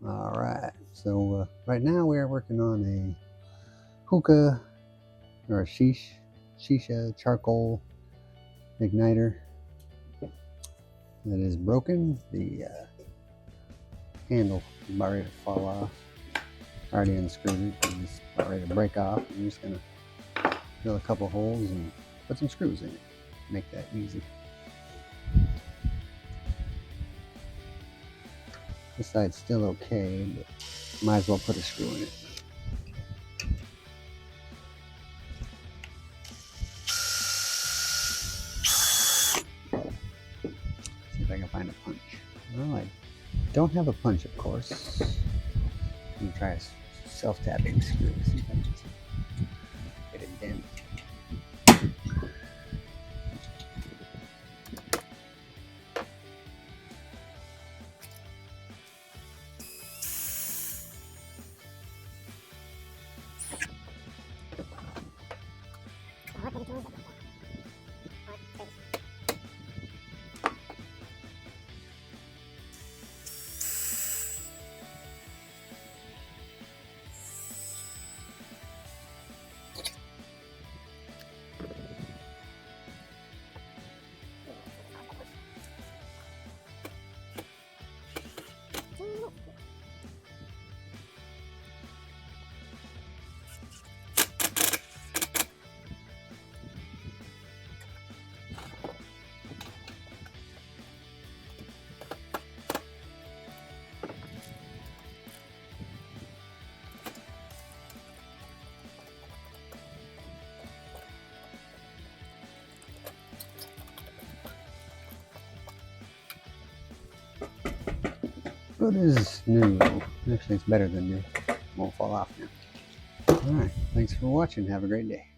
All right, so right now we are working on a hookah or a shisha charcoal igniter that is broken. The handle is about ready to fall off. Already unscrewed it and it's about ready to break off. I'm just gonna drill a couple holes and put some screws in it. Make that easy. This side's still okay, but might as well put a screw in it. See if I can find a punch. Well, I don't have a punch, of course. I'm gonna try a self-tapping screw. See if I can get it dent. Good as new. Actually, it's better than new. Won't fall off now. Alright, thanks for watching. Have a great day.